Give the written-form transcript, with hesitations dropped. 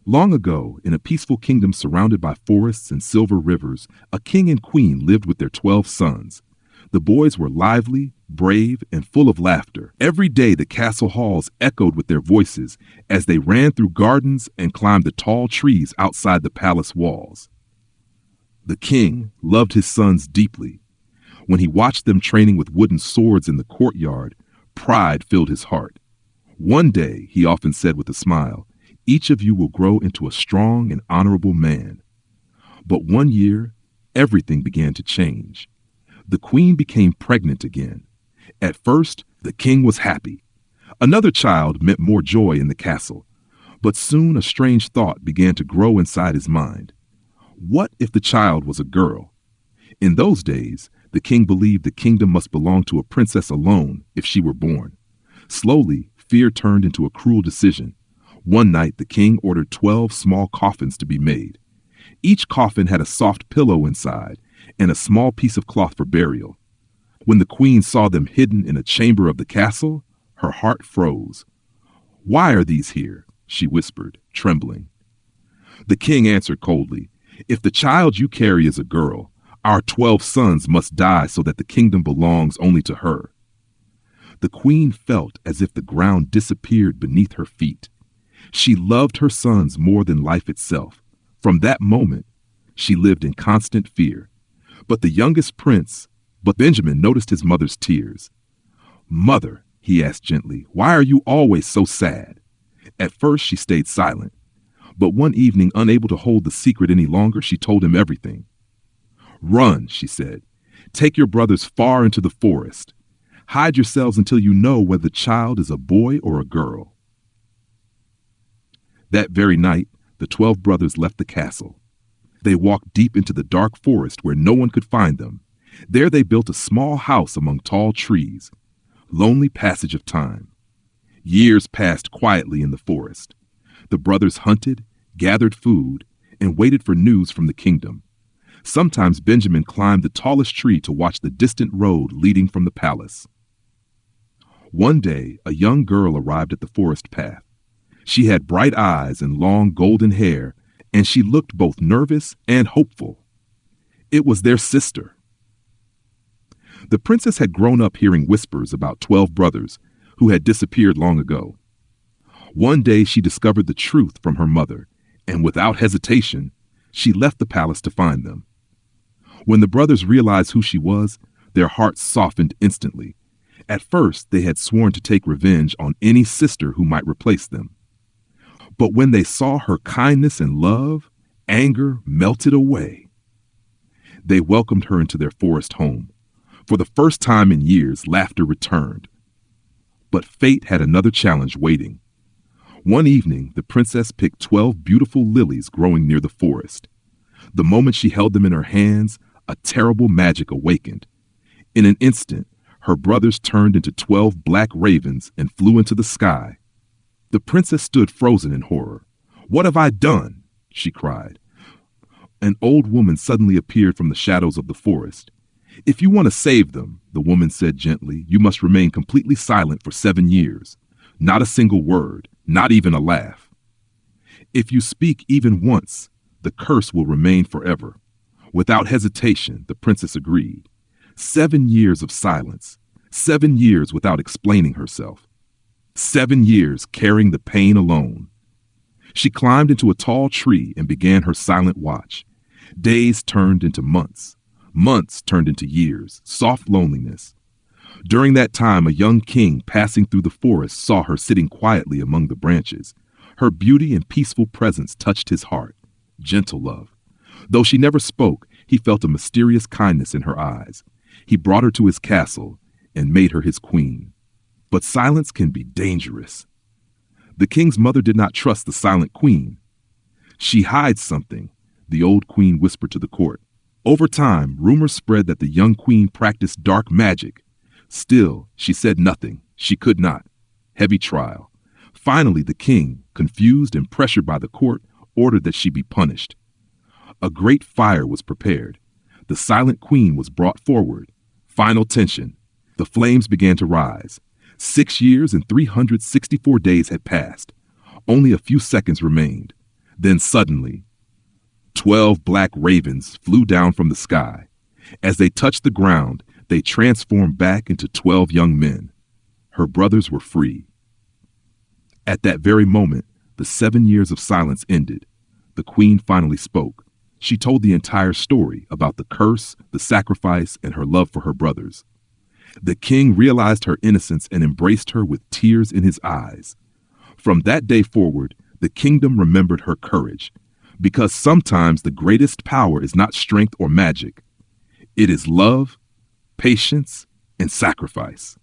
Long ago, in a peaceful kingdom surrounded by forests and silver rivers, a king and queen lived with their 12 sons. The boys were lively, brave, and full of laughter. Every day the castle halls echoed with their voices as they ran through gardens and climbed the tall trees outside the palace walls. The king loved his sons deeply. When he watched them training with wooden swords in the courtyard, pride filled his heart. One day, he often said with a smile, "Each of you will grow into a strong and honorable man." But one year, everything began to change. The queen became pregnant again. At first, the king was happy. Another child meant more joy in the castle. But soon a strange thought began to grow inside his mind. What if the child was a girl? In those days, the king believed the kingdom must belong to a princess alone if she were born. Slowly, fear turned into a cruel decision. One night, the king ordered 12 small coffins to be made. Each coffin had a soft pillow inside and a small piece of cloth for burial. When the queen saw them hidden in a chamber of the castle, her heart froze. "Why are these here?" she whispered, trembling. The king answered coldly, "If the child you carry is a girl, our 12 sons must die so that the kingdom belongs only to her." The queen felt as if the ground disappeared beneath her feet. She loved her sons more than life itself. From that moment, she lived in constant fear. But the youngest prince, Benjamin, noticed his mother's tears. "Mother," he asked gently, "why are you always so sad?" At first, she stayed silent. But one evening, unable to hold the secret any longer, she told him everything. "Run," she said. "Take your brothers far into the forest. Hide yourselves until you know whether the child is a boy or a girl." That very night, the 12 brothers left the castle. They walked deep into the dark forest where no one could find them. There they built a small house among tall trees. Lonely passage of time. Years passed quietly in the forest. The brothers hunted, gathered food, and waited for news from the kingdom. Sometimes Benjamin climbed the tallest tree to watch the distant road leading from the palace. One day, a young girl arrived at the forest path. She had bright eyes and long golden hair, and she looked both nervous and hopeful. It was their sister. The princess had grown up hearing whispers about 12 brothers who had disappeared long ago. One day she discovered the truth from her mother, and without hesitation, she left the palace to find them. When the brothers realized who she was, their hearts softened instantly. At first, they had sworn to take revenge on any sister who might replace them. But when they saw her kindness and love, anger melted away. They welcomed her into their forest home. For the first time in years, laughter returned. But fate had another challenge waiting. One evening, the princess picked 12 beautiful lilies growing near the forest. The moment she held them in her hands, a terrible magic awakened. In an instant, her brothers turned into 12 black ravens and flew into the sky. The princess stood frozen in horror. "What have I done?" she cried. An old woman suddenly appeared from the shadows of the forest. "If you want to save them," the woman said gently, "you must remain completely silent for 7 years. Not a single word, not even a laugh. If you speak even once, the curse will remain forever." Without hesitation, the princess agreed. 7 years of silence, 7 years without explaining herself. 7 years carrying the pain alone. She climbed into a tall tree and began her silent watch. Days turned into months. Months turned into years, soft loneliness. During that time, a young king passing through the forest saw her sitting quietly among the branches. Her beauty and peaceful presence touched his heart. Gentle love. Though she never spoke, he felt a mysterious kindness in her eyes. He brought her to his castle and made her his queen. But silence can be dangerous. The king's mother did not trust the silent queen. "She hides something," the old queen whispered to the court. Over time, rumors spread that the young queen practiced dark magic. Still, she said nothing. She could not. Heavy trial. Finally, the king, confused and pressured by the court, ordered that she be punished. A great fire was prepared. The silent queen was brought forward. Final tension. The flames began to rise. 6 years and 364 days had passed. Only a few seconds remained. Then suddenly, 12 black ravens flew down from the sky. As they touched the ground, they transformed back into 12 young men. Her brothers were free. At that very moment, the 7 years of silence ended. The queen finally spoke. She told the entire story about the curse, the sacrifice, and her love for her brothers. The king realized her innocence and embraced her with tears in his eyes. From that day forward, the kingdom remembered her courage, because sometimes the greatest power is not strength or magic. It is love, patience, and sacrifice.